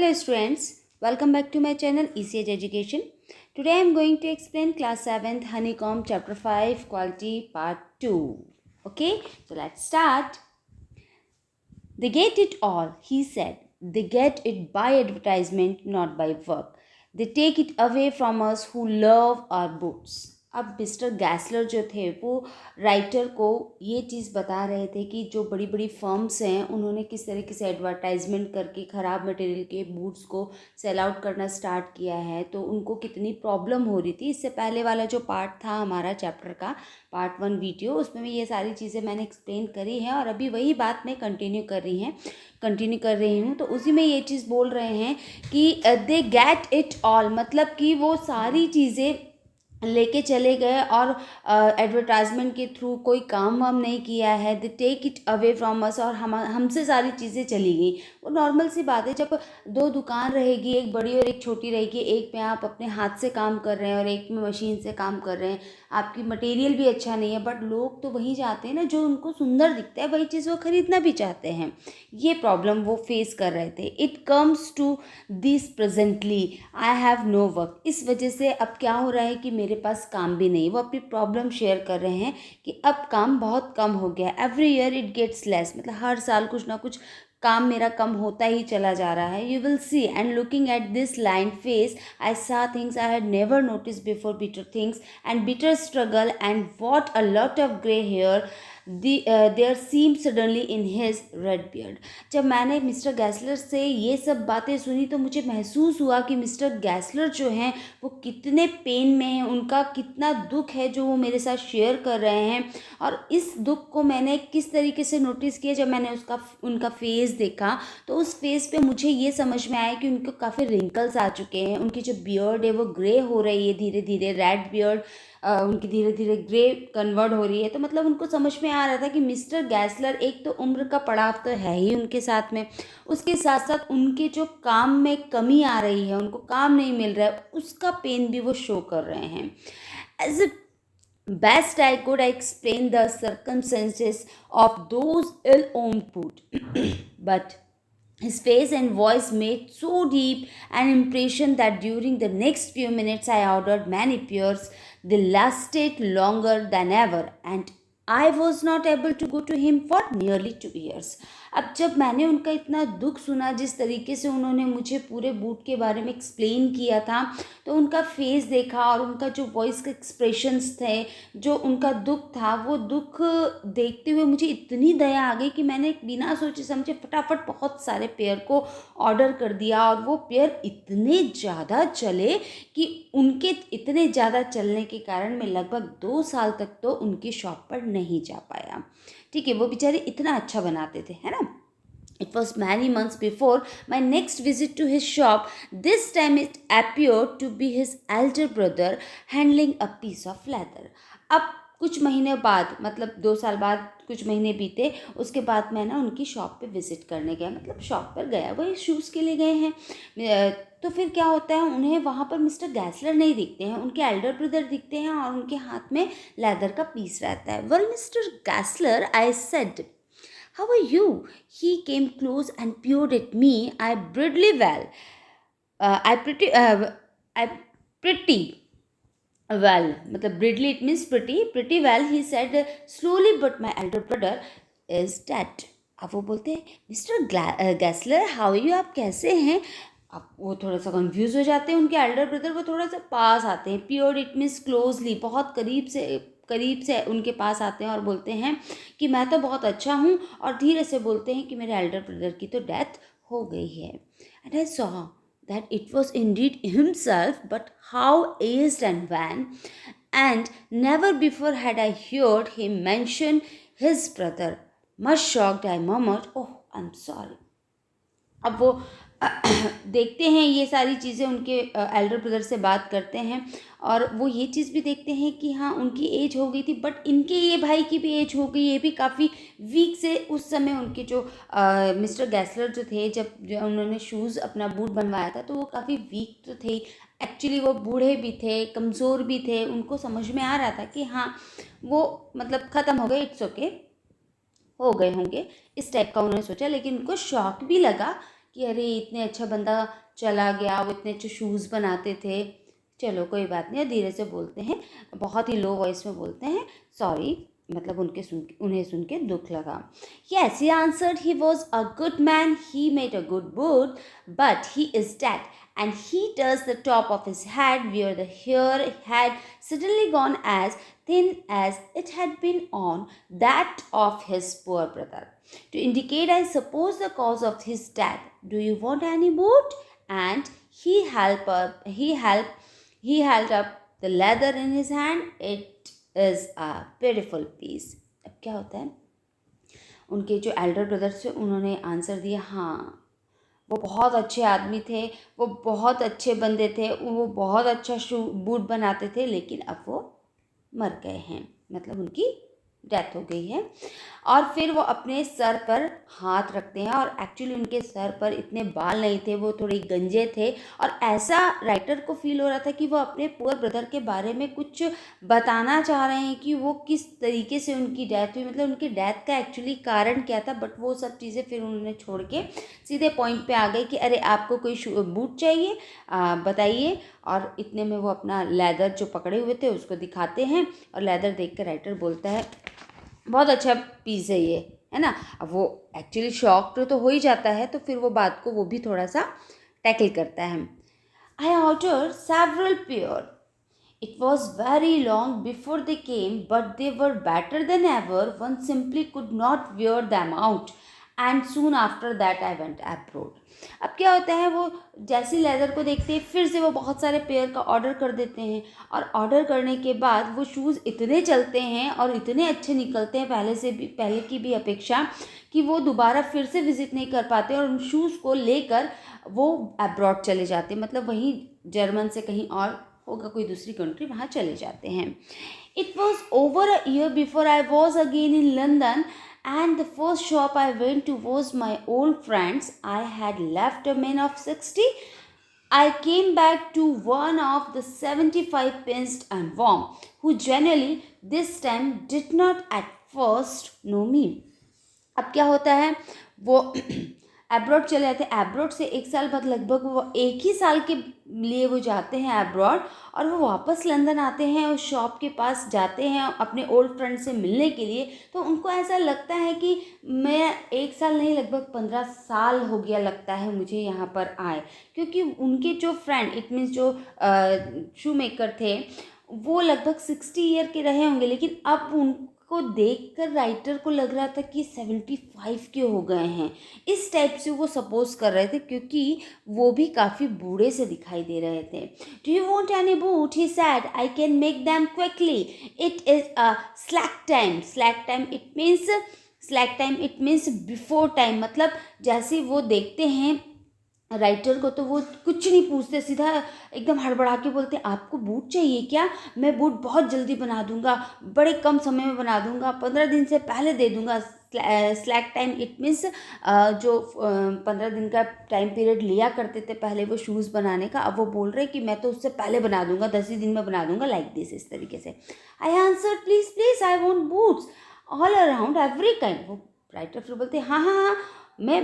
Hello students, welcome back to my channel ECH Education. Today I am going to explain class 7th Honeycomb chapter 5 quality part 2. Okay, so let's start. They get it all, he said. They get it by advertisement, not by work. They take it away from us who love our books. अब mister गैसलर जो थे वो writer को ये चीज़ बता रहे थे कि जो बड़ी बड़ी फर्म्स हैं उन्होंने किस तरीके से एडवर्टाइजमेंट करके ख़राब मटेरियल के बूट्स को सेल आउट करना स्टार्ट किया है, तो उनको कितनी प्रॉब्लम हो रही थी। इससे पहले वाला जो पार्ट था हमारा चैप्टर का पार्ट 1 वीडियो, उसमें भी ये सारी चीज़ें मैंने एक्सप्लेन करी हैं और अभी वही बात मैं कंटिन्यू कर रही हूँ। तो उसी में ये चीज़ बोल रहे हैं कि दे गेट इट ऑल, मतलब कि वो सारी चीज़ें लेके चले गए और एडवर्टाइजमेंट के थ्रू कोई काम वाम नहीं किया है। They take it away from us, और हमसे सारी चीज़ें चली गई। वो नॉर्मल सी बात है, जब दो दुकान रहेगी, एक बड़ी और एक छोटी रहेगी, एक में आप अपने हाथ से काम कर रहे हैं और एक में मशीन से काम कर रहे हैं, आपकी मटेरियल भी अच्छा नहीं है, बट लोग तो वही जाते हैं ना जो उनको सुंदर दिखता है, वही चीज़ वो ख़रीदना भी चाहते हैं। ये प्रॉब्लम वो फेस कर रहे थे। It comes to this presently, I have no work. इस वजह से अब क्या हो रहा है कि मेरे पास काम भी नहीं। वो अपनी प्रॉब्लम शेयर कर रहे हैं कि अब काम बहुत कम हो गया। Every year it gets less, मतलब हर साल कुछ ना कुछ काम मेरा कम होता ही चला जा रहा है। You will see and looking at this line face I saw things I had never notice before, bitter things and bitter struggle and what a lot of grey hair there seem suddenly in his red beard. जब मैंने mister गैसलर से ये सब बातें सुनी तो मुझे महसूस हुआ कि मिस्टर गैसलर जो हैं वो कितने पेन में हैं, उनका कितना दुख है जो वो मेरे साथ शेयर कर रहे हैं। और इस दुख को मैंने किस तरीके से नोटिस किया, जब मैंने उनका फेस देखा तो उस फेस पे मुझे ये समझ में आया कि उनको काफ़ी रिंकल्स आ चुके हैं। उनकी जो बियर्ड है वो ग्रे हो रही है धीरे धीरे, रेड बियर्ड उनकी धीरे धीरे ग्रे कन्वर्ट हो रही है। तो मतलब उनको समझ में आ रहा था कि मिस्टर गैसलर एक तो उम्र का पड़ाव तो है ही उनके साथ में, उसके साथ साथ उनके जो काम में कमी आ रही है, उनको काम नहीं मिल रहा है, उसका पेन भी वो शो कर रहे हैं। As a best I could explain the circumstances of those ill-owned food, but his face and voice made so deep an impression that during the next few minutes I ordered many pears. They lasted longer than ever, and I was not able to go to him for nearly 2 years. अब जब मैंने उनका इतना दुख सुना, जिस तरीके से उन्होंने मुझे पूरे बूट के बारे में एक्सप्लेन किया था, तो उनका फेस देखा और उनका जो वॉइस का एक्सप्रेशंस थे, जो उनका दुख था, वो दुख देखते हुए मुझे इतनी दया आ गई कि मैंने बिना सोचे समझे फटाफट बहुत सारे पेयर को ऑर्डर कर दिया। और वो पेयर इतने ज़्यादा चले कि उनके इतने ज़्यादा चलने के कारण मैं लगभग 2 साल तक तो उनकी शॉप पर नहीं जा पाया। ठीक है, वो बेचारे इतना अच्छा बनाते थे, है ना। It was many months before my next visit to his shop. This time it appeared to be his elder brother handling a piece of leather. अब कुछ महीने बाद, मतलब 2 साल बाद कुछ महीने बीते, उसके बाद मैं ना उनकी शॉप पे विज़िट करने गया, मतलब शॉप पर गया, वही शूज़ के लिए गए हैं। तो फिर क्या होता है, उन्हें वहाँ पर मिस्टर गैसलर नहीं दिखते हैं, उनके एल्डर ब्रदर दिखते हैं और उनके हाथ में लेदर का पीस रहता है। Well mister Gessler, I said, how are you? He came close and peered at me. I pretty well. I pretty well. मतलब bridley it means pretty well. He said slowly, but my elder brother is dead. अब वो बोलते हैं mister गैसलर, how you, आप कैसे हैं। अब वो थोड़ा सा कंफ्यूज हो जाते हैं। उनके एल्डर ब्रदर वो थोड़ा सा पास आते हैं। पियोर्ड इट मीन्स क्लोजली, बहुत करीब से उनके पास आते हैं और बोलते हैं कि मैं तो बहुत अच्छा हूँ, और धीरे से बोलते हैं कि मेरे एल्डर ब्रदर की तो डेथ हो गई है। And I saw that it was indeed himself, but how aged and wan, and never before had I heard him mention his brother. Much shocked, I murmured, "Oh, I'm sorry." अब वो देखते हैं ये सारी चीज़ें, उनके एल्डर ब्रदर से बात करते हैं और वो ये चीज़ भी देखते हैं कि हाँ उनकी एज हो गई थी, बट इनके ये भाई की भी एज हो गई, ये भी काफ़ी वीक से उस समय उनके जो मिस्टर गैसलर जो थे, जब उन्होंने शूज़ अपना बूट बनवाया था तो वो काफ़ी वीक तो थे। एक्चुअली वो बूढ़े भी थे, कमज़ोर भी थे। उनको समझ में आ रहा था कि हाँ वो मतलब ख़त्म हो गए, इट्स ओके, हो गए होंगे, इस टाइप का उन्होंने सोचा। लेकिन उनको शॉक भी लगा कि अरे इतने अच्छा बंदा चला गया, वो इतने अच्छे शूज़ बनाते थे। चलो कोई बात नहीं, धीरे से बोलते हैं, बहुत ही लो वॉइस में बोलते हैं, सॉरी, मतलब उन्हें सुन के दुख लगा। Yes, he answered, he was a good man, he made a good boot, but he is dead. And he touched the top of his head where the hair had suddenly gone as thin as it had been on that of his poor brother, to indicate, I suppose, the cause of his death. Do you want any boot? And he held up the leather in his hand. It is a beautiful piece. अब क्या होता है, उनके जो Elder brothers थे उन्होंने answer दिया, हाँ वो बहुत अच्छे आदमी थे, वो बहुत अच्छे बंदे थे, वो बहुत अच्छा बूट बनाते थे, लेकिन अब वो मर गए हैं, मतलब उनकी डेथ हो गई है। और फिर वो अपने सर पर हाथ रखते हैं, और एक्चुअली उनके सर पर इतने बाल नहीं थे, वो थोड़े गंजे थे, और ऐसा राइटर को फील हो रहा था कि वो अपने पुअर ब्रदर के बारे में कुछ बताना चाह रहे हैं कि वो किस तरीके से उनकी डेथ हुई, मतलब उनकी डेथ का एक्चुअली कारण क्या था। बट वो सब चीज़ें फिर उन्होंने छोड़ के सीधे पॉइंट पे आ गए कि अरे आपको कोई बूट चाहिए, बताइए। और इतने में वो अपना लेदर जो पकड़े हुए थे उसको दिखाते हैं, और लेदर देख कर राइटर बोलता है बहुत अच्छा पीस है ये, है ना। अब वो एक्चुअली शॉक तो हो ही जाता है, तो फिर वो बात को वो भी थोड़ा सा टैकल करता है। I order several pair. It was very long before they came, but they were better than ever. One simply could not wear them out. And soon after that I went abroad. अब क्या होता है, वो जैसे leather को देखते हैं फिर से वो बहुत सारे पेयर का ऑर्डर कर देते हैं, और ऑर्डर करने के बाद वो शूज़ इतने चलते हैं और इतने अच्छे निकलते हैं पहले की भी अपेक्षा, कि वो दोबारा फिर से विज़िट नहीं कर पाते, और उन शूज़ को लेकर वो अब्रॉड चले जाते हैं, मतलब वहीं जर्मन से कहीं और होगा कोई दूसरी कंट्री, वहाँ चले जाते हैं। It was over a year before I was again in London, and the first shop I went to was my old friend's. I had left a man of 60. I came back to one of the 75 pinced and warm, who generally this time did not at first know me. अब क्या होता है, वो abroad चले जाते हैं, abroad से एक साल बाद लगभग वो एक ही साल के लिए वो जाते हैं एब्रॉड, और वो वापस लंदन आते हैं, उस शॉप के पास जाते हैं अपने ओल्ड फ्रेंड से मिलने के लिए। तो उनको ऐसा लगता है कि मैं एक साल नहीं, लगभग 15 साल हो गया लगता है मुझे यहाँ पर आए, क्योंकि उनके जो फ्रेंड, इट मीन्स जो शू मेकर थे, वो लगभग 60 ईयर के रहे होंगे, लेकिन अब उनको देखकर राइटर को लग रहा था कि 75 के हो गए हैं। इस टाइप से वो सपोज कर रहे थे, क्योंकि वो भी काफ़ी बूढ़े से दिखाई दे रहे थे। Do you want any boot, he sad, I can make them quickly, it is a slack time. Slack time it means before time, मतलब जैसे वो देखते हैं राइटर को तो वो कुछ नहीं पूछते, सीधा एकदम हड़बड़ा के बोलते हैं आपको बूट चाहिए क्या, मैं बूट बहुत जल्दी बना दूंगा, बड़े कम समय में बना दूंगा, 15 दिन से पहले दे दूंगा। स्लैक टाइम इट मीन्स जो 15 दिन का टाइम पीरियड लिया करते थे पहले वो शूज़ बनाने का, अब वो बोल रहे कि मैं तो उससे पहले बना दूंगा, 10 ही दिन में बना दूंगा, लाइक दिस, इस तरीके से। I answer, please please, I want boots all around every kind. वो राइटर फिर बोलते हैं हाँ हाँ हाँ, मैं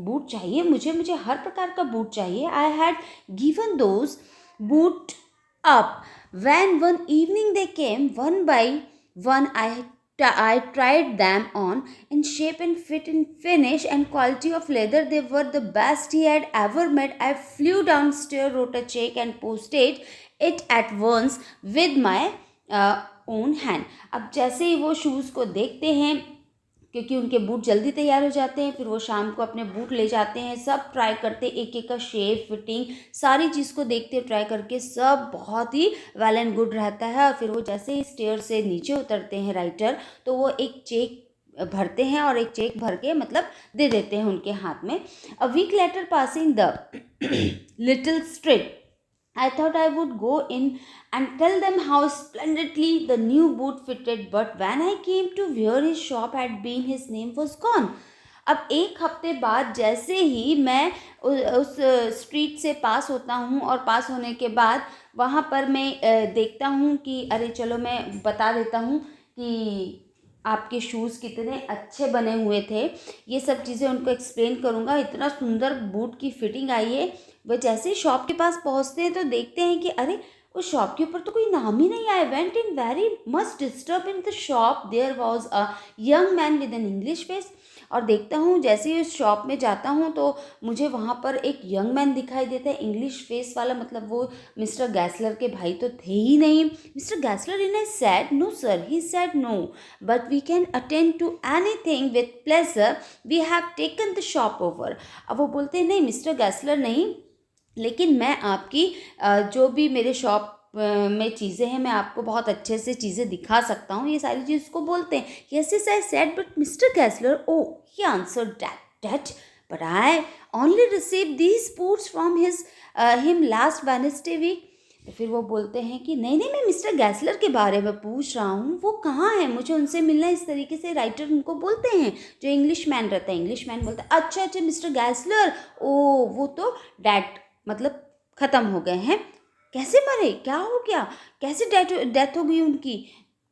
बूट चाहिए, मुझे हर प्रकार का बूट चाहिए। I had given those boot up when one evening they came one by one. I tried them on in shape and fit and finish and quality of leather. They were the best he had ever met. I flew downstairs, wrote a check and posted it at once with my own hand. अब जैसे ही वो shoes को देखते हैं, क्योंकि उनके boot जल्दी तैयार हो जाते हैं, फिर वो शाम को अपने बूट ले जाते हैं, सब ट्राई करते हैं, एक एक का शेप, फिटिंग, सारी चीज़ को देखते हैं, ट्राई करके सब बहुत ही वेल एंड गुड रहता है। और फिर वो जैसे ही स्टेयर से नीचे उतरते हैं राइटर, तो वो एक चेक भरते हैं, और एक चेक भर के मतलब दे देते हैं उनके हाथ में। A week later passing the little street, I thought I would go in and tell them how splendidly the new boot fitted, but when I came to where his shop had been, his name was gone. अब एक हफ्ते बाद जैसे ही मैं उस street से पास होता हूँ, और पास होने के बाद वहाँ पर मैं देखता हूँ कि अरे चलो मैं बता देता हूँ कि आपके शूज़ कितने अच्छे बने हुए थे, ये सब चीज़ें उनको एक्सप्लेन करूँगा। इतना सुंदर बूट की फिटिंग आई है। वह जैसे ही शॉप के पास पहुँचते हैं तो देखते हैं कि अरे उस शॉप के ऊपर तो कोई नाम ही नहीं आया। Went in very much disturb in the shop, there was a young man with an English face. और देखता हूँ जैसे ही उस शॉप में जाता हूँ तो मुझे वहाँ पर एक यंग मैन दिखाई देता है, इंग्लिश फेस वाला। मतलब वो मिस्टर गैसलर के भाई तो थे ही नहीं। Mister Gessler in I said no sir, he said no, but we can attend to anything with pleasure, we have taken the shop over. अब वो बोलते हैं नहीं मिस्टर गैसलर नहीं, लेकिन मैं आपकी जो भी मेरे शॉप में चीज़ें हैं मैं आपको बहुत अच्छे से चीज़ें दिखा सकता हूँ, ये सारी चीज़ उसको बोलते हैं। Yes yes I said but mister Kessler, oh he answered that but I only receive these boots from him last Wednesday week. तो फिर वो बोलते हैं कि नहीं नहीं मैं मिस्टर गैसलर के बारे में पूछ रहा हूँ, वो कहाँ है, मुझे उनसे मिलना है। इस तरीके से राइटर उनको बोलते हैं, जो इंग्लिश मैन रहता है। इंग्लिश मैन बोलता है अच्छा अच्छा मिस्टर गैसलर, ओ वो तो डैड मतलब ख़त्म हो गए हैं। कैसे मरे, क्या हो गया, कैसे डेथ हो गई उनकी?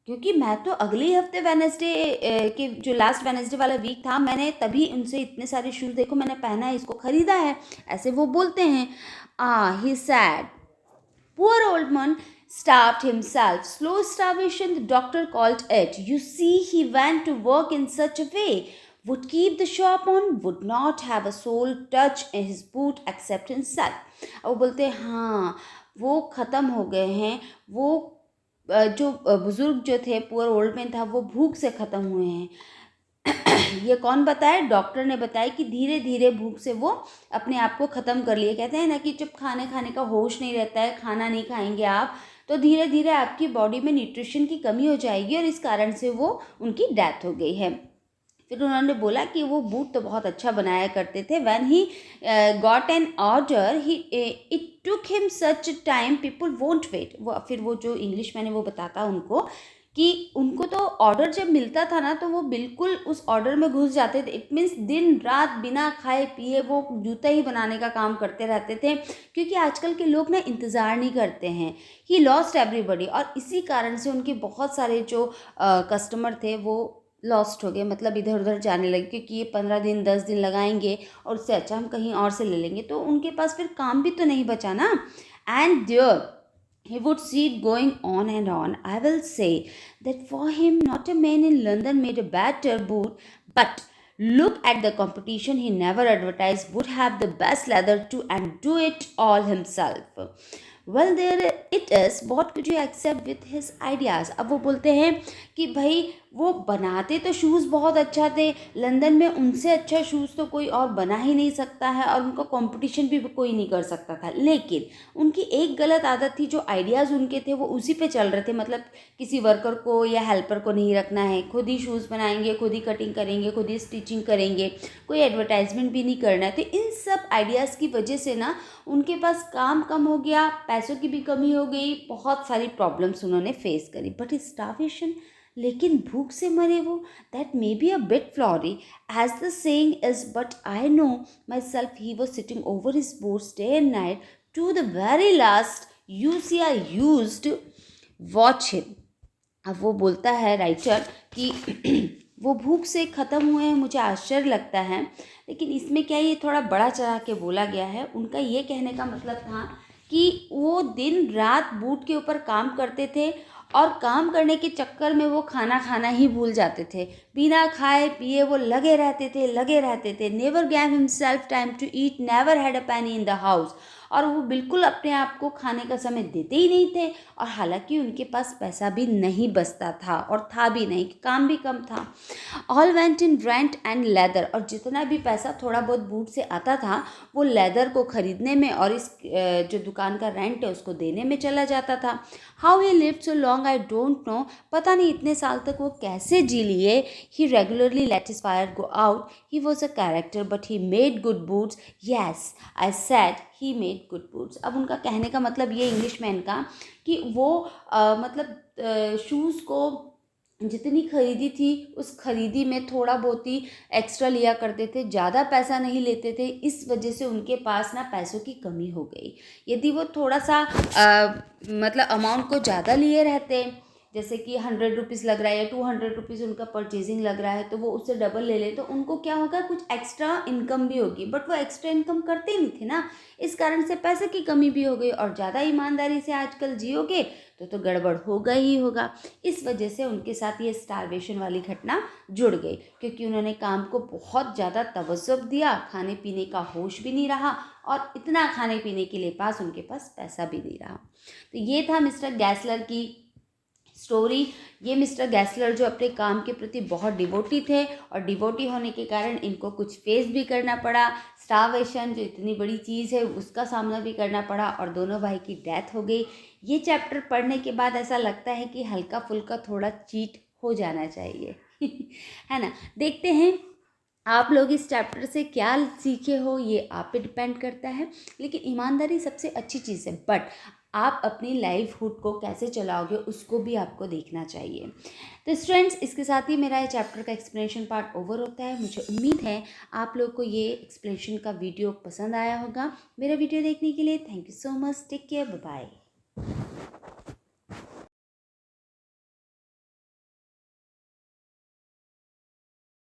क्योंकि मैं तो अगले ही हफ्ते वेडनेसडे के जो लास्ट वेडनेसडे वाला वीक था, मैंने तभी उनसे इतने सारे शूज़ देखो मैंने पहना है, इसको ख़रीदा है, ऐसे वो बोलते हैं। ही sad poor old man starved himself. Slow starvation, the doctor called it. You see, he went to work in such a way. Would keep the shop on, would not have a soul touch in his boot except himself. अब वो बोलते हैं हाँ वो ख़त्म हो गए हैं। वो जो बुज़ुर्ग जो थे, पुअर ओल्ड मैन था, वो भूख से ख़त्म हुए हैं। ये कौन बताया? डॉक्टर ने बताया कि धीरे धीरे भूख से वो अपने आप को ख़त्म कर लिए। कहते हैं ना कि जब खाने खाने का होश नहीं रहता है, खाना नहीं खाएंगे आप, तो धीरे धीरे आपकी बॉडी में न्यूट्रिशन की कमी हो जाएगी और इस कारण से वो उनकी डेथ हो गई है। फिर उन्होंने बोला कि वो बूट तो बहुत अच्छा बनाया करते थे। When he got an order he it took him such time people won't wait. वो फिर वो जो इंग्लिश मैंने वो बताता उनको कि उनको तो ऑर्डर जब मिलता था ना तो वो बिल्कुल उस ऑर्डर में घुस जाते थे। इट मीन्स दिन रात बिना खाए पिए वो जूता ही बनाने का काम करते रहते थे, क्योंकि आजकल के लोग ना इंतज़ार नहीं करते हैं। ही लॉस्ट एवरीबडी, और इसी कारण से उनके बहुत सारे जो कस्टमर थे वो लॉस्ट हो गए, मतलब इधर उधर जाने लगे, क्योंकि ये 15 दिन 10 दिन लगाएंगे और उससे अच्छा हम कहीं और से ले लेंगे, तो उनके पास फिर काम भी तो नहीं बचा ना। And there he would see it going on and on. I will say that for him, not a man in London made a better boot, but look at the competition. He never advertised, would have the best leather too, and do it all himself. Well, there it is. What could you accept with his ideas? अब वो बोलते हैं कि भाई वो बनाते तो shoes बहुत अच्छा थे, लंदन में उनसे अच्छा शूज़ तो कोई और बना ही नहीं सकता है और उनका कंपटीशन भी कोई नहीं कर सकता था। लेकिन उनकी एक गलत आदत थी, जो आइडियाज़ उनके थे वो उसी पे चल रहे थे। मतलब किसी वर्कर को या हेल्पर को नहीं रखना है, खुद ही शूज़ बनाएंगे, खुद ही कटिंग करेंगे, खुद ही स्टिचिंग करेंगे, कोई एडवर्टाइजमेंट भी नहीं करना है। तो इन सब आइडियाज़ की वजह से ना उनके पास काम कम हो गया, पैसों की भी कमी हो गई, बहुत सारी प्रॉब्लम्स उन्होंने फेस करी। बट स्टार्वेशन, लेकिन भूख से मरे वो, that may be a bit flowery as the saying is, but I know myself he was sitting over his boards day and night to the very last use I used watch him. अब वो बोलता है writer कि वो भूख से ख़त्म हुए हैं, मुझे आश्चर्य लगता है, लेकिन इसमें क्या ये थोड़ा बड़ा चढ़ा के बोला गया है। उनका ये कहने का मतलब था कि वो दिन रात बूट के ऊपर काम करते थे और काम करने के चक्कर में वो खाना खाना ही भूल जाते थे। बिना खाए पिए वो लगे रहते थे। Never gave himself time to eat, never had a penny in the house. और वो बिल्कुल अपने आप को खाने का समय देते ही नहीं थे, और हालांकि उनके पास पैसा भी नहीं बचता था और था भी नहीं, काम भी कम था। All went in rent and leather, और जितना भी पैसा थोड़ा बहुत बूट से आता था वो लेदर को खरीदने में और इस जो दुकान का रेंट है उसको देने में चला जाता था। How he lived so long I don't know, पता नहीं इतने साल तक वो कैसे जी लिए। He regularly let his fire go out, he was a character but he made good boots. Yes I said he made good boots. अब उनका कहने का मतलब ये इंग्लिश मैन का कि वो मतलब शूज़ को जितनी खरीदी थी उस खरीदी में थोड़ा बहुत ही एक्स्ट्रा लिया करते थे, ज़्यादा पैसा नहीं लेते थे। इस वजह से उनके पास ना पैसों की कमी हो गई। यदि वो थोड़ा सा मतलब अमाउंट को ज़्यादा लिए रहते, जैसे कि 100 रुपीज़ लग रहा है या 200 रुपीज़ उनका परचेजिंग लग रहा है, तो वो उससे डबल ले ले तो उनको क्या होगा, कुछ एक्स्ट्रा इनकम भी होगी, बट वो एक्स्ट्रा इनकम करते नहीं थे ना, इस कारण से पैसे की कमी भी हो गई। और ज़्यादा ईमानदारी से आजकल जियोगे तो गड़बड़ होगा ही होगा। इस वजह से उनके साथ ये स्टारवेशन वाली घटना जुड़ गई, क्योंकि उन्होंने काम को बहुत ज़्यादा तवज्जो दिया, खाने पीने का होश भी नहीं रहा और इतना खाने पीने के लिए उनके पास पैसा भी नहीं रहा। तो ये था मिस्टर गैसलर की स्टोरी। ये मिस्टर गैसलर जो अपने काम के प्रति बहुत डिवोटी थे और डिवोटी होने के कारण इनको कुछ फेस भी करना पड़ा, स्टारवेशन जो इतनी बड़ी चीज़ है उसका सामना भी करना पड़ा और दोनों भाई की डेथ हो गई। ये चैप्टर पढ़ने के बाद ऐसा लगता है कि हल्का फुल्का थोड़ा चीट हो जाना चाहिए है ना। देखते हैं आप लोग इस चैप्टर से क्या सीखे हो, ये आप पे डिपेंड करता है। लेकिन ईमानदारी सबसे अच्छी चीज़ है, बट आप अपनी लाइफहुड को कैसे चलाओगे उसको भी आपको देखना चाहिए। तो स्टूडेंट्स, इसके साथ ही मेरा ये चैप्टर का एक्सप्लेनेशन पार्ट ओवर होता है। मुझे उम्मीद है आप लोग को ये एक्सप्लेनेशन का वीडियो पसंद आया होगा। मेरा वीडियो देखने के लिए thank you so much. Take care, bye bye.